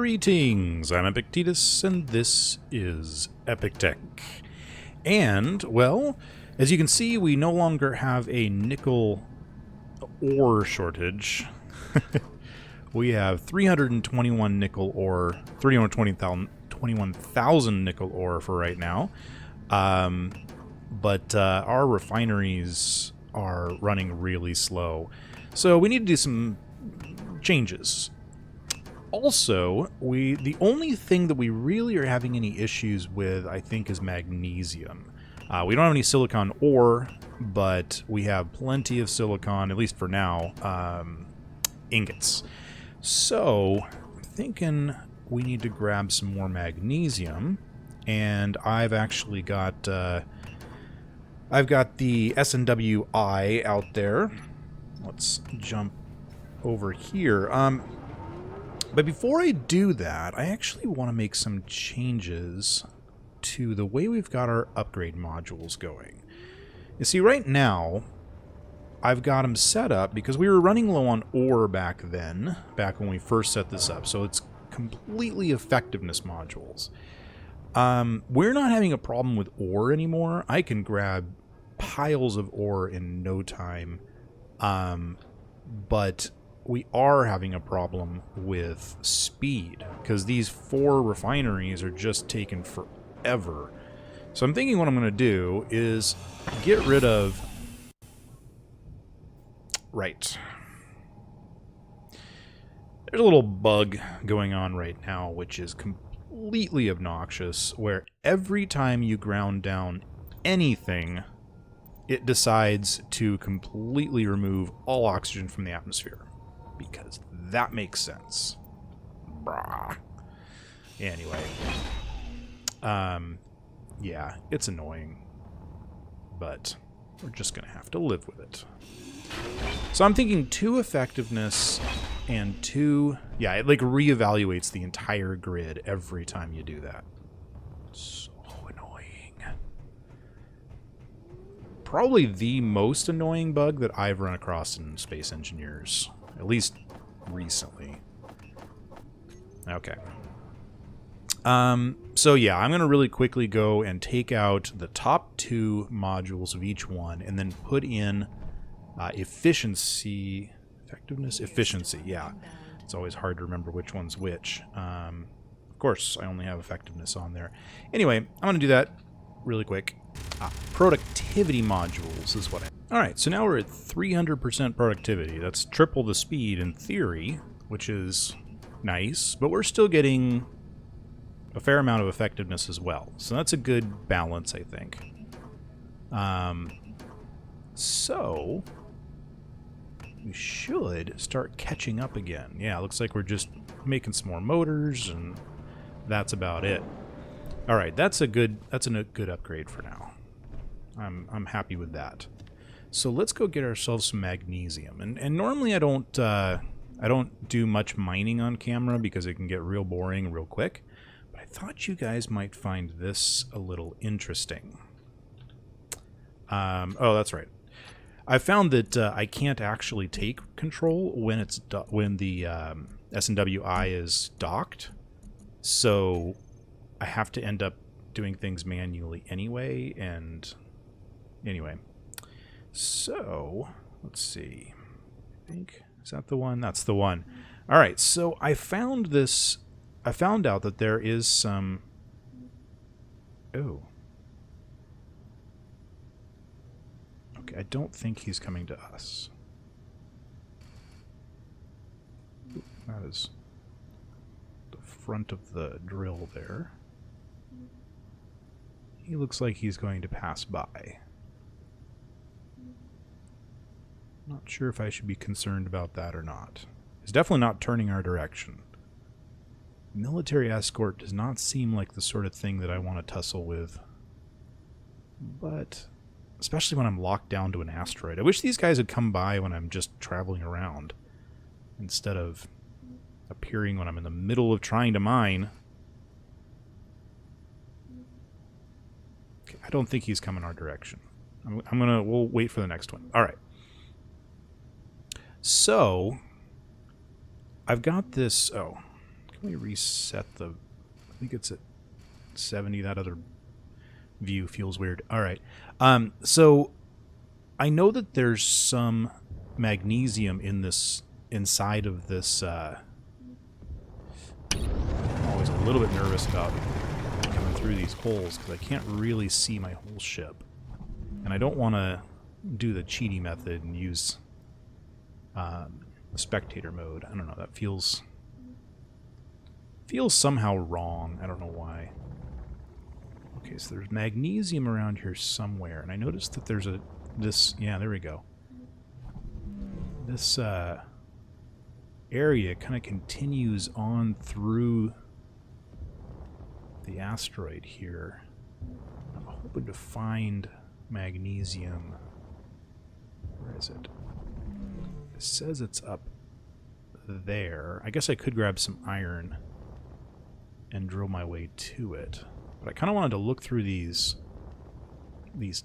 Greetings, I'm Epictetus, and this is Epic Tech. And, well, as you can see, we no longer have a nickel ore shortage. We have 321 nickel ore, 321,000 nickel ore for right now. But our refineries are running really slow. So we need to do some changes. Also, the only thing that we really are having any issues with, I think, is magnesium. We don't have any silicon ore, but we have plenty of silicon, at least for now, ingots. So, I'm thinking we need to grab some more magnesium, and I've actually got, I've got the S1E20 out there. Let's jump over here. But before I do that, I actually want to make some changes to the way we've got our upgrade modules going. You see, right now, I've got them set up because we were running low on ore back then, back when we first set this up, so it's completely effectiveness modules. We're not having a problem with ore anymore. I can grab piles of ore in no time, but we are having a problem with speed because these 4 refineries are just taking forever. So I'm thinking what I'm going to do is get rid of... Right. There's a little bug going on right now, which is completely obnoxious, where every time you ground down anything, it decides to completely remove all oxygen from the atmosphere. Because that makes sense. Brah. Anyway. Yeah, it's annoying. But we're just going to have to live with it. So I'm thinking 2 effectiveness and 2... Yeah, it like reevaluates the entire grid every time you do that. So annoying. Probably the most annoying bug that I've run across in Space Engineers. At least recently. Okay. So yeah, I'm going to really quickly go and take out the top 2 modules of each one and then put in efficiency, yeah. It's always hard to remember which one's which. Of course, I only have effectiveness on there. Anyway, I'm going to do that really quick. Productivity modules is what I... Alright, so now we're at 300% productivity. That's triple the speed in theory, which is nice, but we're still getting a fair amount of effectiveness as well. So that's a good balance, I think. So we should start catching up again. Yeah, it looks like we're just making some more motors, and that's about it. Alright, that's a good upgrade for now. I'm happy with that. So let's go get ourselves some magnesium. And normally I don't do much mining on camera because it can get real boring real quick. But I thought you guys might find this a little interesting. Oh, that's right. I found that I can't actually take control when it's when the S1E20 is docked. So I have to end up doing things manually anyway, and anyway. So, let's see. I think, is that the one? That's the one. Alright, so I found this, I found out that there is some, oh. Okay, I don't think he's coming to us. Ooh, that is the front of the drill there. He looks like he's going to pass by. Not sure if I should be concerned about that or not. He's definitely not turning our direction. Military escort does not seem like the sort of thing that I want to tussle with. But, especially when I'm locked down to an asteroid. I wish these guys would come by when I'm just traveling around, instead of appearing when I'm in the middle of trying to mine. Okay, I don't think he's coming our direction. We'll wait for the next one. Alright. So, I've got this... Oh, come Let me reset the... I think it's at 70. That other view feels weird. All right. So I know that there's some magnesium in this, inside of this. I'm always a little bit nervous about coming through these holes because I can't really see my whole ship, and I don't want to do the cheaty method and use spectator mode. I don't know. That feels somehow wrong. I don't know why. Okay, so there's magnesium around here somewhere, and I noticed that there's yeah, there we go. This area kind of continues on through the asteroid here. I'm hoping to find magnesium. Where is it? It says it's up there. I guess I could grab some iron and drill my way to it. But I kind of wanted to look through these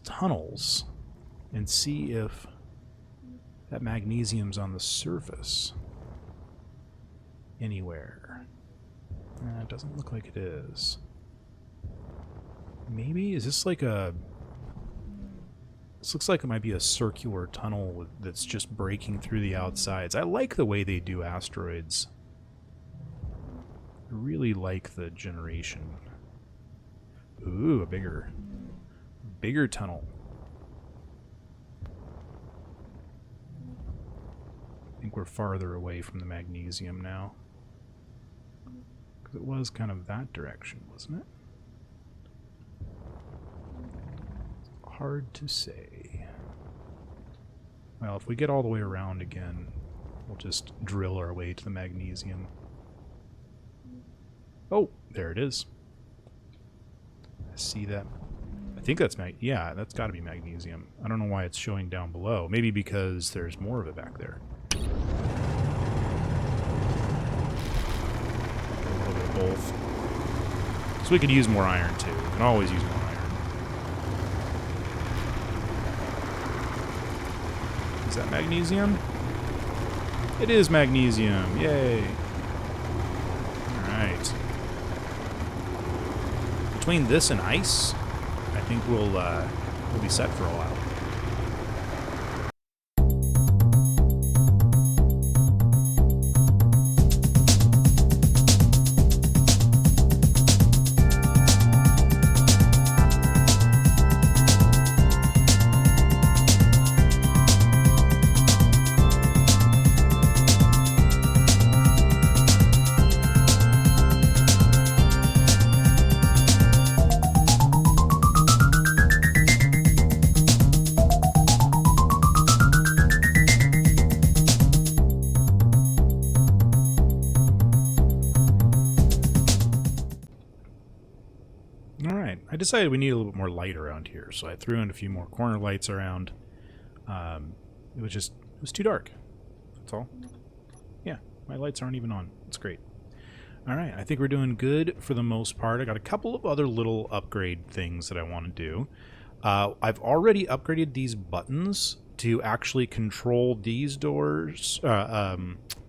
tunnels and see if that magnesium's on the surface anywhere. It doesn't look like it is. Maybe? Is this like a... This looks like it might be a circular tunnel that's just breaking through the outsides. I like the way they do asteroids. I really like the generation. Ooh, a bigger tunnel. I think we're farther away from the magnesium now. Because it was kind of that direction, wasn't it? Hard to say. Well, if we get all the way around again, we'll just drill our way to the magnesium. Oh, there it is. I see that. I think that's yeah, that's got to be magnesium. I don't know why it's showing down below. Maybe because there's more of it back there. A little bit of both. So we could use more iron too. We can always use more iron. Is that magnesium? It is magnesium. Yay. Alright. Between this and ice, I think we'll be set for a while. I decided we need a little bit more light around here, so I threw in a few more corner lights around. It was too dark. That's all. Yeah, my lights aren't even on. It's great. Alright, I think we're doing good for the most part. I got a couple of other little upgrade things that I want to do. I've already upgraded these buttons to actually control these doors.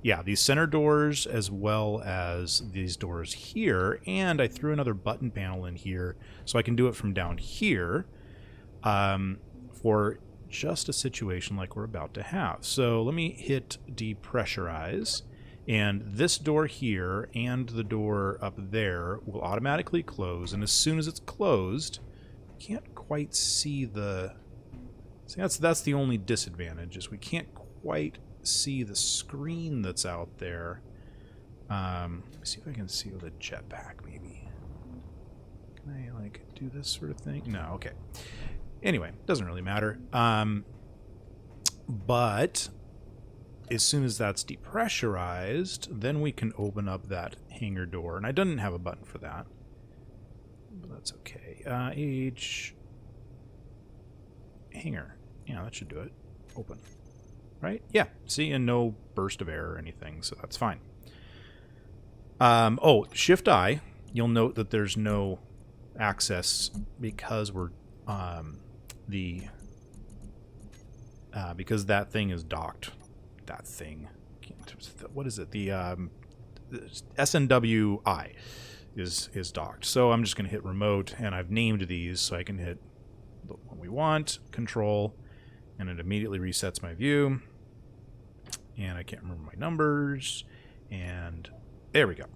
Yeah, these center doors as well as these doors here, and I threw another button panel in here so I can do it from down here for just a situation like we're about to have. So let me hit depressurize, and this door here and the door up there will automatically close, and as soon as it's closed, I can't quite see the... See, that's the only disadvantage, is we can't quite see the screen that's out there. Let me see if I can see with a jetpack, maybe. Can I, like, do this sort of thing? No, okay. Anyway, doesn't really matter. But as soon as that's depressurized, then we can open up that hangar door. And I didn't have a button for that, but that's okay. H... hangar. Yeah, that should do it. Open. Right? Yeah. See, and no burst of air or anything, so that's fine. Oh, Shift-I, you'll note that there's no access because we're, because that thing is docked. That thing. What is it? The SNWI is docked. So I'm just going to hit remote, and I've named these so I can hit the one we want, control, and it immediately resets my view. And I can't remember my numbers, and there we go.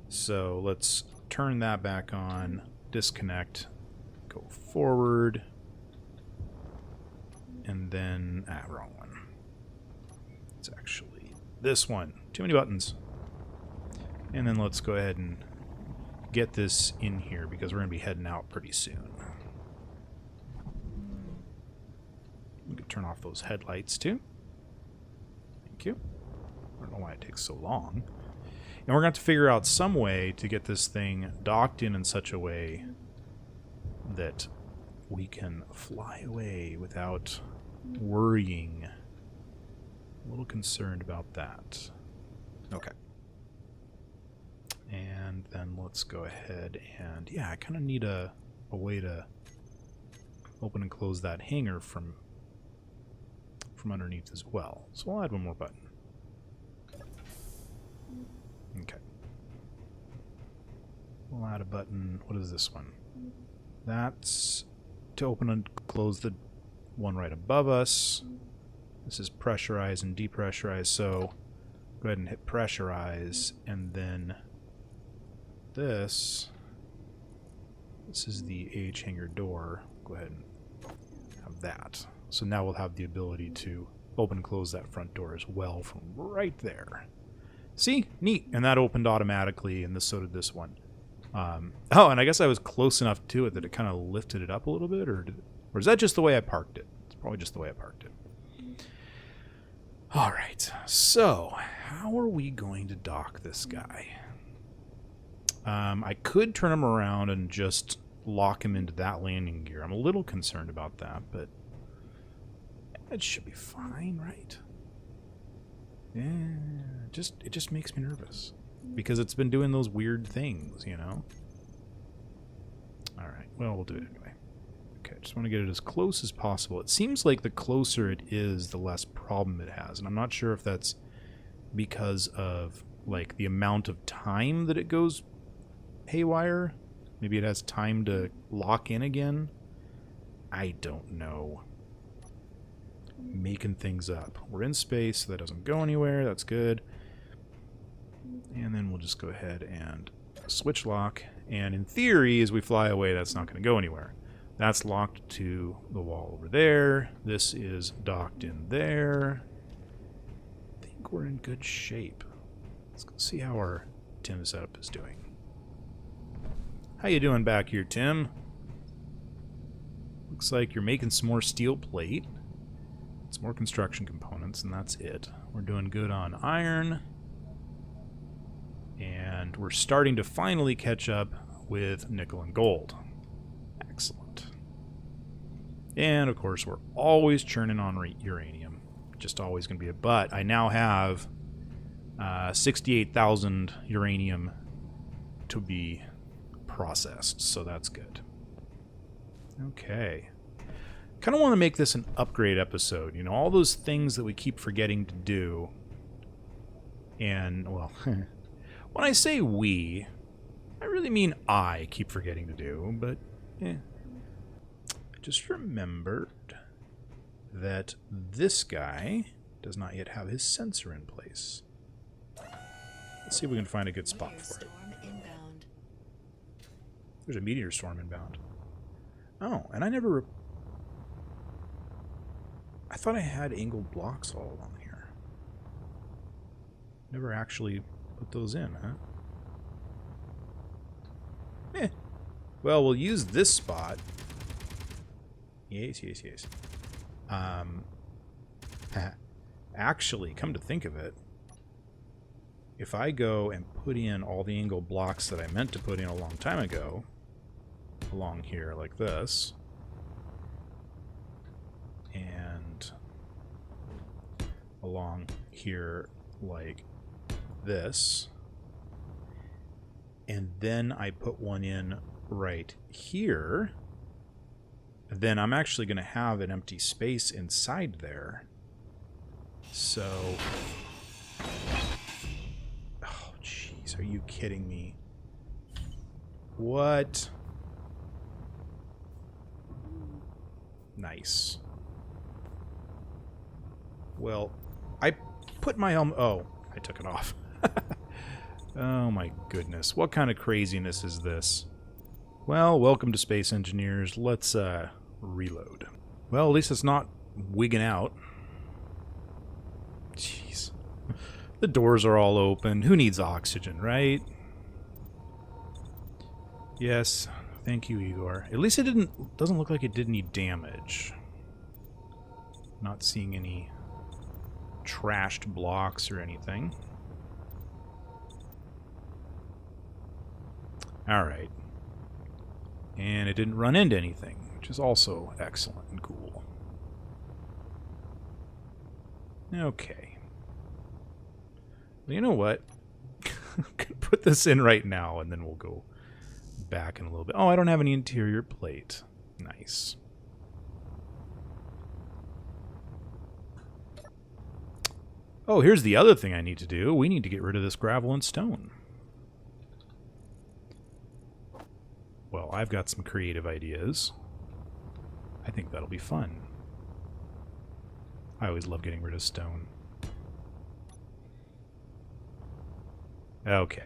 So let's turn that back on, disconnect, go forward, and then, wrong one. It's actually this one. Too many buttons. And then let's go ahead and get this in here because we're going to be heading out pretty soon. We can turn off those headlights too. Thank you. I don't know why it takes so long. And we're going to have to figure out some way to get this thing docked in such a way that we can fly away without worrying. A little concerned about that. Okay. And then let's go ahead and, yeah, I kind of need a way to open and close that hanger from underneath as well. So I'll add one more button. Okay. We'll add a button. What is this one? That's to open and close the one right above us. This is pressurize and depressurize, so go ahead and hit pressurize, and then this is the H hanger door. Go ahead and have that. So now we'll have the ability to open and close that front door as well from right there. See? Neat. And that opened automatically, and so did this one. Oh, and I guess I was close enough to it that it kind of lifted it up a little bit, or is that just the way I parked it? It's probably just the way I parked it. All right, so how are we going to dock this guy? I could turn him around and just lock him into that landing gear. I'm a little concerned about that, but it should be fine, right? Yeah, it just makes me nervous because it's been doing those weird things, you know? All right, well, we'll do it anyway. Okay, just want to get it as close as possible. It seems like the closer it is, the less problem it has. And I'm not sure if that's because of, like, the amount of time that it goes haywire. Maybe it has time to lock in again. I don't know. Making things up. We're in space, so that doesn't go anywhere. That's good. And then we'll just go ahead and switch lock. And in theory, as we fly away, that's not going to go anywhere. That's locked to the wall over there. This is docked in there. I think we're in good shape. Let's go see how our Tim setup is doing. How you doing back here, Tim? Looks like you're making some more steel plate. Some more construction components, and that's it. We're doing good on iron. And we're starting to finally catch up with nickel and gold. Excellent. And, of course, we're always churning on uranium. Just always going to be a but. I now have 68,000 uranium to be processed, so that's good. Okay. Kind of want to make this an upgrade episode. You know, all those things that we keep forgetting to do. And, well, when I say we, I really mean I keep forgetting to do, but, yeah. I just remembered that this guy does not yet have his sensor in place. Let's see if we can find a good spot for it. There's a meteor storm inbound. Oh, and I thought I had angled blocks all along here. Never actually put those in, huh? Eh. Well, we'll use this spot. Yes. Actually, come to think of it, if I go and put in all the angled blocks that I meant to put in a long time ago, along here like this, and along here like this, and then I put one in right here, then I'm actually going to have an empty space inside there. So, oh Are you kidding me? What? Nice. Well, I put my helmet... Oh, I took it off. Oh my goodness. What kind of craziness is this? Well, welcome to Space Engineers. Let's, reload. Well, at least it's not wigging out. Jeez. The doors are all open. Who needs oxygen, right? Yes. Thank you, Igor. At least it doesn't look like it did any damage. Not seeing any trashed blocks or anything. Alright. And it didn't run into anything, which is also excellent and cool. Okay. Well, you know what? I'm going to put this in right now, and then we'll go back in a little bit. Oh, I don't have any interior plate. Nice. Oh, here's the other thing I need to do. We need to get rid of this gravel and stone. Well, I've got some creative ideas. I think that'll be fun. I always love getting rid of stone. Okay.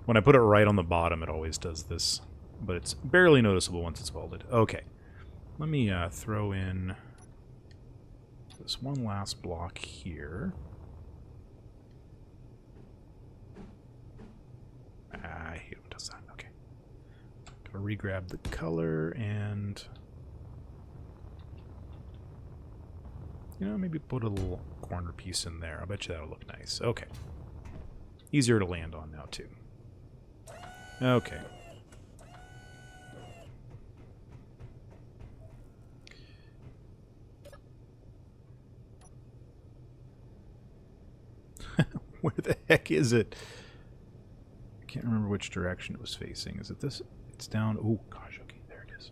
When I put it right on the bottom, it always does this. But it's barely noticeable once it's welded. Okay. Let me throw in this one last block here. I hate when it does that. Okay. Gotta re-grab the color and... You know, maybe put a little corner piece in there. I bet you that'll look nice. Okay. Easier to land on now, too. Okay. Where the heck is it? I can't remember which direction it was facing. Is it this? It's down. Oh, gosh. Okay, there it is.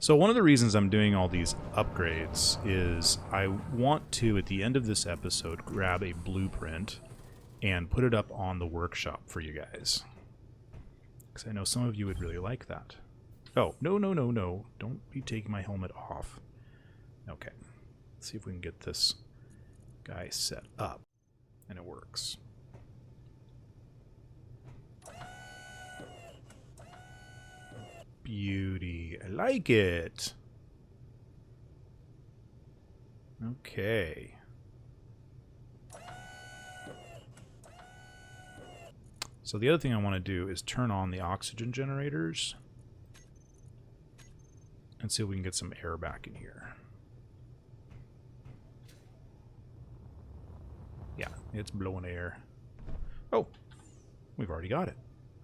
So one of the reasons I'm doing all these upgrades is I want to, at the end of this episode, grab a blueprint and put it up on the workshop for you guys. Because I know some of you would really like that. Oh, no, no, no, no. Don't be taking my helmet off. Okay. Let's see if we can get this guy set up. And it works. Beauty. I like it. Okay. So the other thing I want to do is turn on the oxygen generators and see if we can get some air back in here. Yeah, it's blowing air. Oh, we've already got it.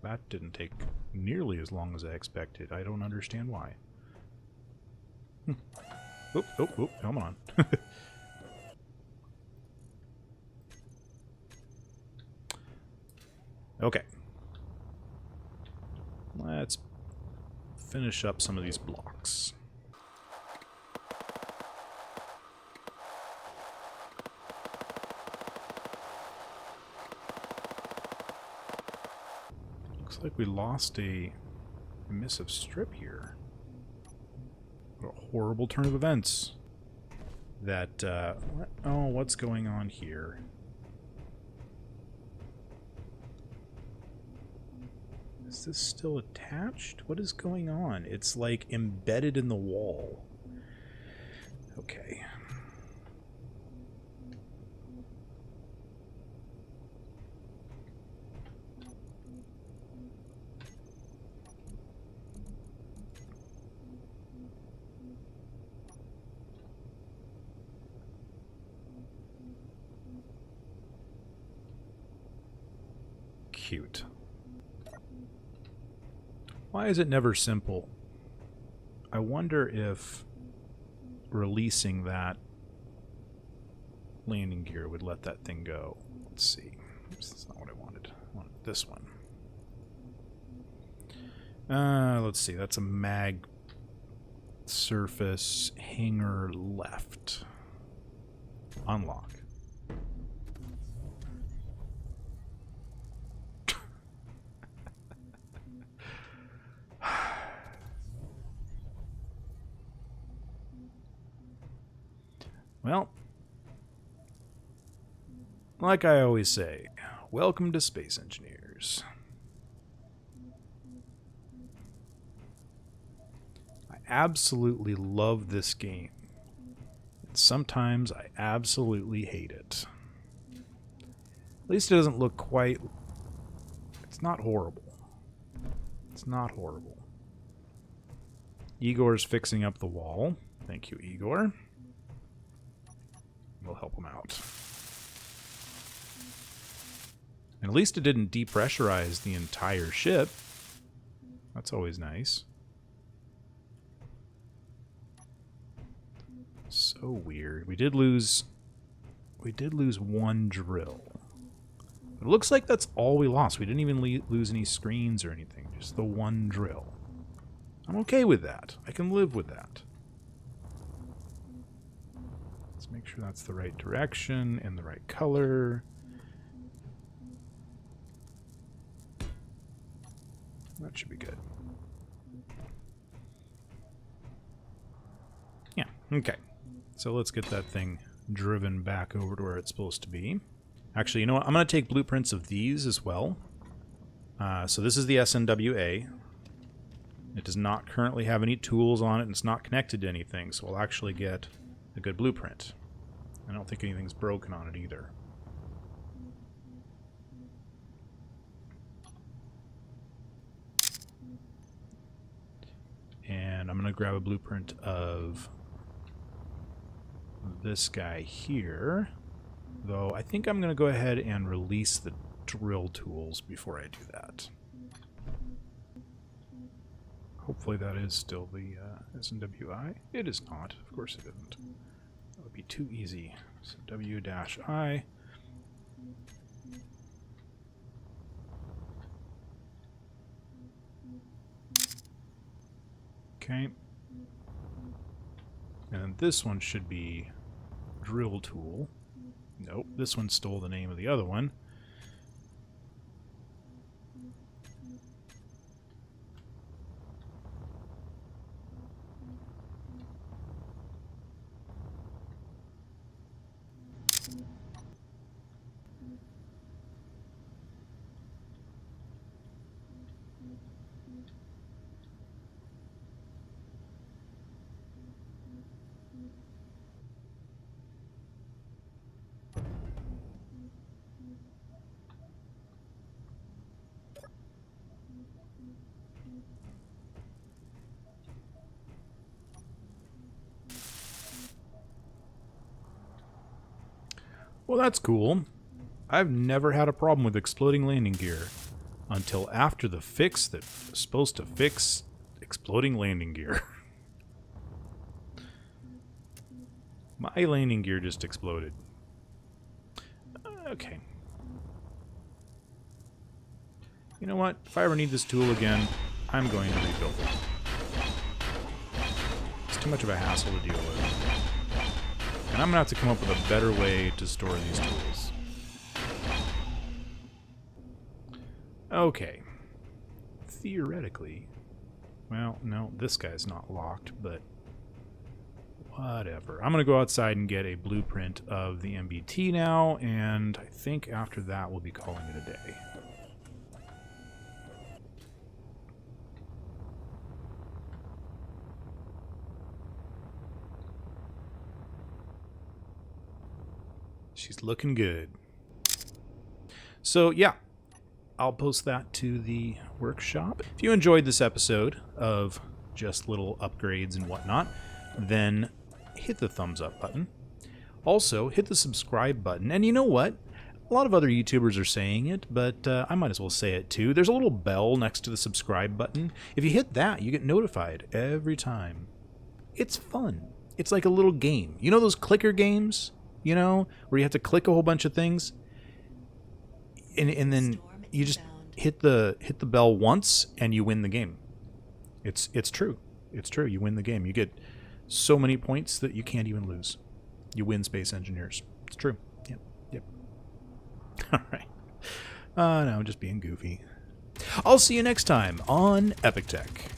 That didn't take nearly as long as I expected. I don't understand why. Oop, oop, oop, come on. Okay. Let's finish up some of these blocks. Looks like we lost a emissive strip here. What a horrible turn of events. That, oh, what's going on here? Is this still attached? What is going on? It's like embedded in the wall. Okay. Cute. Why is it never simple? I wonder if releasing that landing gear would let that thing go. Let's see. Oops, that's not what I wanted. I wanted this one. Let's see. That's a mag surface hanger left. Unlock. Well, like I always say, welcome to Space Engineers. I absolutely love this game. Sometimes I absolutely hate it. At least it doesn't look quite... It's not horrible. It's not horrible. Igor's fixing up the wall. Thank you, Igor. We'll help him out. And at least it didn't depressurize the entire ship. That's always nice. So weird. We did lose one drill. It looks like that's all we lost. We didn't even lose any screens or anything. Just the one drill. I'm okay with that. I can live with that. Let's make sure that's the right direction and the right color. That should be good. Yeah, okay. So let's get that thing driven back over to where it's supposed to be. Actually, you know what? I'm going to take blueprints of these as well. So this is the SNWA. It does not currently have any tools on it, and it's not connected to anything, so we'll actually get a good blueprint. I don't think anything's broken on it either. And I'm going to grab a blueprint of this guy here. Though I think I'm going to go ahead and release the drill tools before I do that. Hopefully that is still the SNWI. It is not. Of course it isn't. That would be too easy. So W-I. Okay. And then this one should be drill tool. Nope, this one stole the name of the other one. Well, that's cool. I've never had a problem with exploding landing gear until after the fix that was supposed to fix exploding landing gear. My landing gear just exploded. Okay. You know what? If I ever need this tool again, I'm going to rebuild it. It's too much of a hassle to deal with. And I'm going to have to come up with a better way to store these tools. Okay. Theoretically... Well, no, this guy's not locked, but... whatever. I'm going to go outside and get a blueprint of the MBT now, and I think after that we'll be calling it a day. She's looking good. So, yeah. I'll post that to the workshop. If you enjoyed this episode of just little upgrades and whatnot, then hit the thumbs up button. Also, hit the subscribe button. And you know what? A lot of other YouTubers are saying it, but I might as well say it too. There's a little bell next to the subscribe button. If you hit that, you get notified every time. It's fun. It's like a little game. You know those clicker games? You know, where you have to click a whole bunch of things? and then you just hit the bell once and you win the game. It's true. It's true. You win the game. You get so many points that you can't even lose. You win Space Engineers. It's true. Yep. Yep. All right. No, I'm just being goofy. I'll see you next time on Epic Tech.